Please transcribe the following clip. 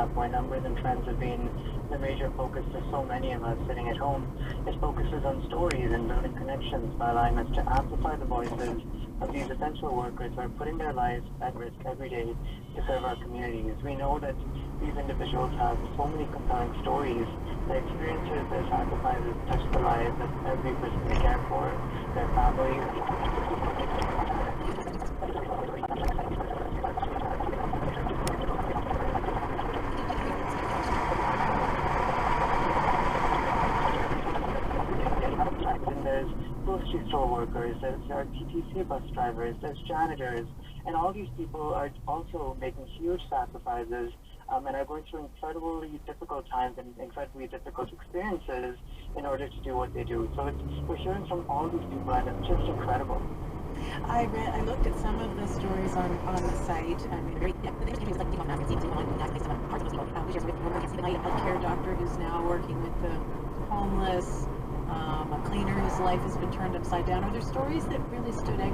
app where numbers and trends have been the major focus for so many of us sitting at home. It focuses on stories and building connections by allowing us to amplify the voices of these essential workers who are putting their lives at risk every day to serve our communities. We know that these individuals have so many compelling stories. Their experiences, their sacrifices touch the lives of every person they care for, their families. There's grocery store workers, there's TTC bus drivers, there's janitors, and all these people are also making huge sacrifices and are going through incredibly difficult times and incredibly difficult experiences in order to do what they do. So we're hearing from all these people, and it's just incredible. I looked at some of the stories on the site. I mean, the thing was like people on seems to want to nice some parts of the which is with a healthcare doctor who's now working with the homeless, a cleaner whose life has been turned upside down. Are there stories that really stood out